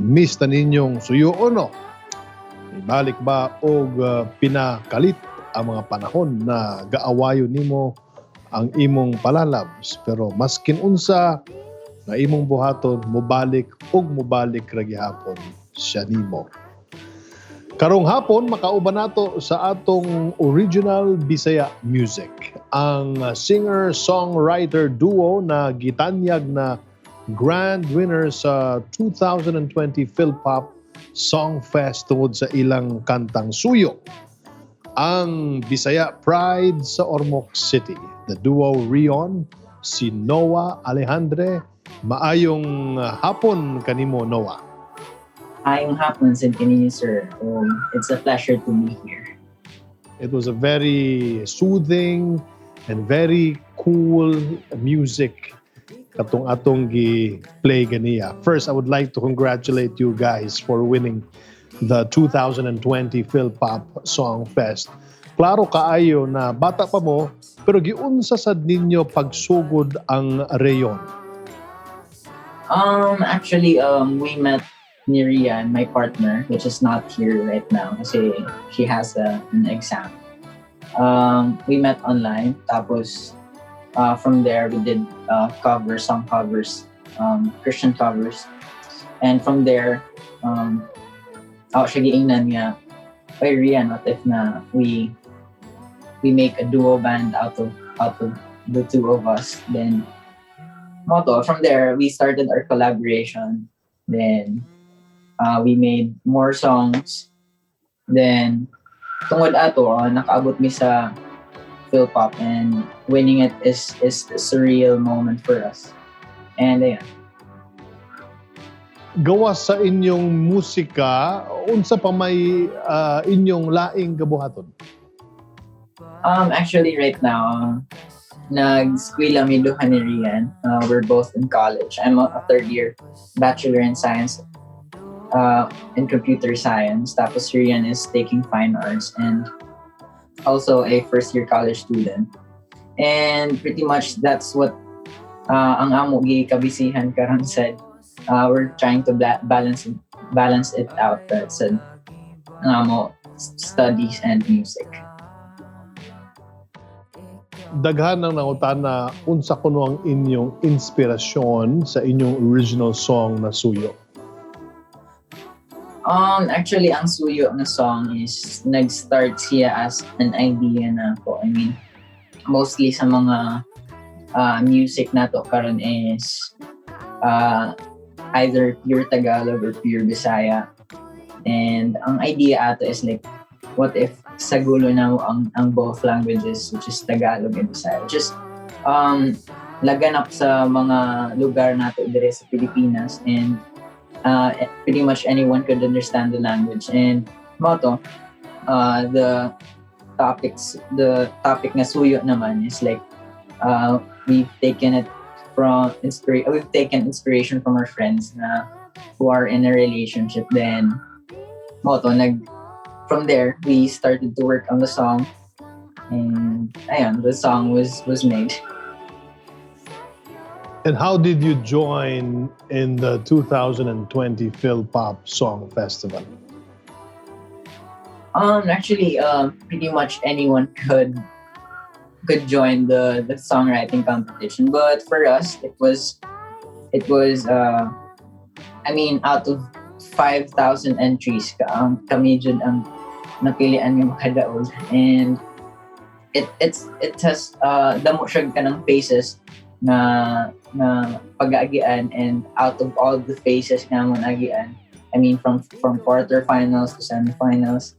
miss na ninyong suyo no? Ibalik ba og pinakalit ang mga panahon na gaawayo nimo ang imong palalabs, pero maskin unsa na imong buhaton mobalik ug mobalik ra gihapon siya nimo. Karong hapon makauban nato sa atong original Bisaya music ang singer-songwriter duo na gitanyag na grand winner sa 2020 Philpop Song Fest tungod sa ilang kantang suyo. Ang Bisaya Pride sa Ormoc City. The duo Reon, si Noah Alejandre. Maayong hapon kanimo, Noah. Ayong hapon sa kanino, sir. It's a pleasure to be here. It was a very soothing and very cool music katong atong gi-play ganiya. First, I would like to congratulate you guys for winning the 2020 Philpop Song Fest. Klaro kaayo na bata pa mo, pero giunsa sad ninyo pagsugod ang Reon? Actually, we met ni Rian, my partner, which is not here right now kasi she has an exam. We met online, tapos from there we did song covers, Christian covers. And from there, ako siya giingnan nga, "Oy Rian, what if na we make a duo band out of the two of us?" Then from there we started our collaboration. Then we made more songs. Then tungod ato, nakaabot mi sa Philpop, and winning it is a surreal moment for us. And ayan. Gawas sa inyong musika, unsa pa may inyong laing gabuhaton? Actually right now, nag-skwela mi duha ni Rian. We're both in college. I'm a third year Bachelor in Science in Computer Science. Tapos Rian is taking Fine Arts and also a first year college student. And pretty much that's what ang amo gikabisihan karon said. We're trying to balance it out. That's ang amo studies and music. Daghan ng nangutana unsa kuno ang inyong inspirasyon sa inyong original song na suyo? Actually, ang suyo na song is nag-start siya as an idea na ko. I mean, mostly sa mga music na to karon is either pure Tagalog or pure Bisaya. And ang idea ato is like, what if sa gulo na ang both languages, which is Tagalog and Bisaya, which is laganap sa mga lugar nato dire sa Pilipinas, and pretty much anyone could understand the language. And moto, the topic na suyo naman is like, we've taken inspiration from our friends na who are in a relationship. Then moto, from there we started to work on the song, and ayan, the song was made. And how did you join in the 2020 Philpop Song Festival? Actually, pretty much anyone could join the songwriting competition, but for us it was I mean, out of 5,000 entries kami jud ang napilian nga makadaog, and it has damo siya kanang phases na pag-aagian, and out of all the phases nga mo agian, I mean from quarterfinals to semifinals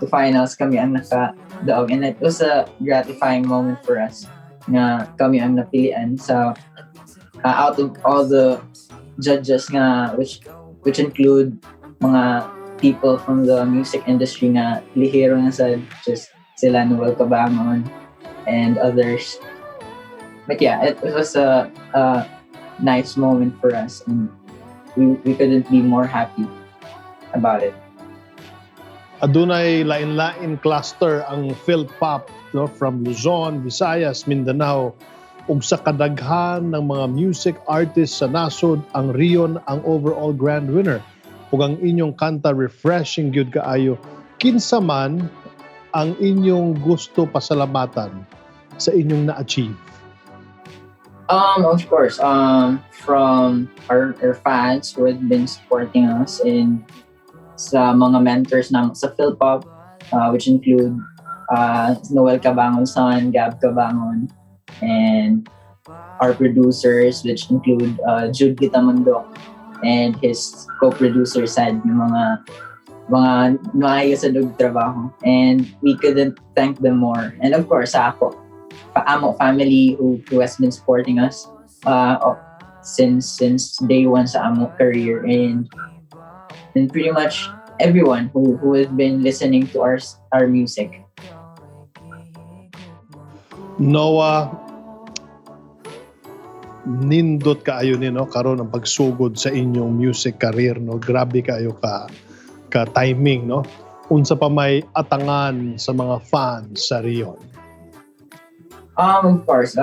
to finals, kami ang nakadaog, and it was a gratifying moment for us na kami ang napilian sa out of all the judges nga, which include mga people from the music industry nga lihiro na sa just sila Noel Cabangon and others. But yeah, it was a nice moment for us, and we couldn't be more happy about it. Adunay lain-lain cluster ang Philpop, no, from Luzon, Visayas, Mindanao, ug sa kadaghan ng mga music artists sa nasod, ang Reon ang overall grand winner. ug ang inyong kanta refreshing gyud kaayo, kinsa man ang inyong gusto pasalamatan sa inyong na-achieve? Of course, from our fans who have been supporting us in sa mga mentors sa Philpop, which include Noel Cabangon son, Gab Cabangon, and our producers, which include Gyud and his co-producer Sad, yung mga naayos sa trabaho. And we couldn't thank them more. And of course, sa ako, Amo family who has been supporting us since day one sa Amo career, and pretty much everyone who has been listening to our music. Noah, nindot kaayo ni no karon ang pagsugod sa inyong music career, no? Grabe kayo ka timing, no? Unsa pa may atangan sa mga fans sa Reon? Of course,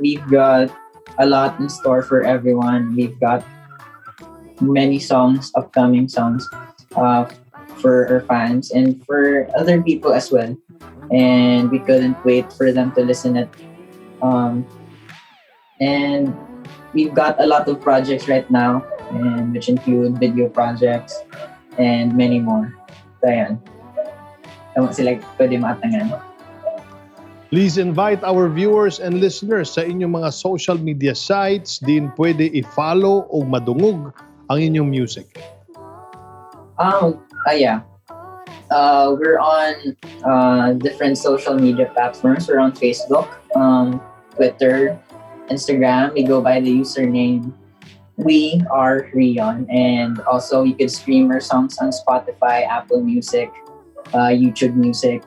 we've got a lot in store for everyone. We've got many songs, upcoming songs, for our fans and for other people as well. And we couldn't wait for them to listen it. And we've got a lot of projects right now, and which include video projects and many more. So, ayan. Tama sila pwede maatangan. Please invite our viewers and listeners sa inyong mga social media sites din pwede i-follow o madungog ang inyong music. Yeah. We're on different social media platforms. We're on Facebook, Twitter, Instagram. We go by the username We Are Reon, and also you could stream our songs on Spotify, Apple Music, YouTube Music,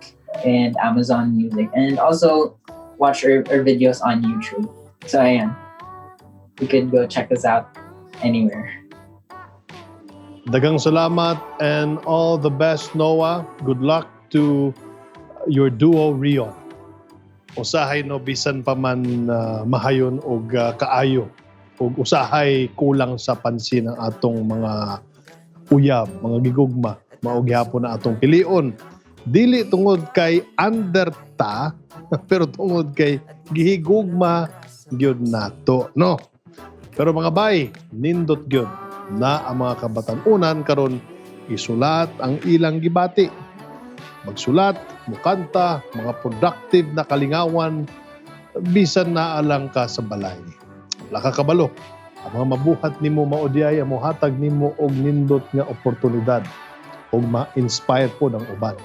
and Amazon Music, and also watch our videos on YouTube. So ayan, you could go check us out anywhere. Daghang salamat and all the best, Noah. Good luck to your duo Reon. Usahay no bisan pa man mahayon og kaayo ug usahay kulang sa pansin ang atong mga uyab, mga gigugma, mao gyapon na atong pilion. Dili tungod kay underta pero tungod kay gihigugma gyud nato, no? Pero mga bay, nindot gyud na ang mga kabatan-unan karon isulat ang ilang gibati. Magsulat, mukanta, mga productive na kalingawan bisan naalang ka sa balay. Wala ka kabalo. Ang mga mabuhat nimo maodyay mo hatag nimo og nindot nga oportunidad ug ma-inspire po ng uban.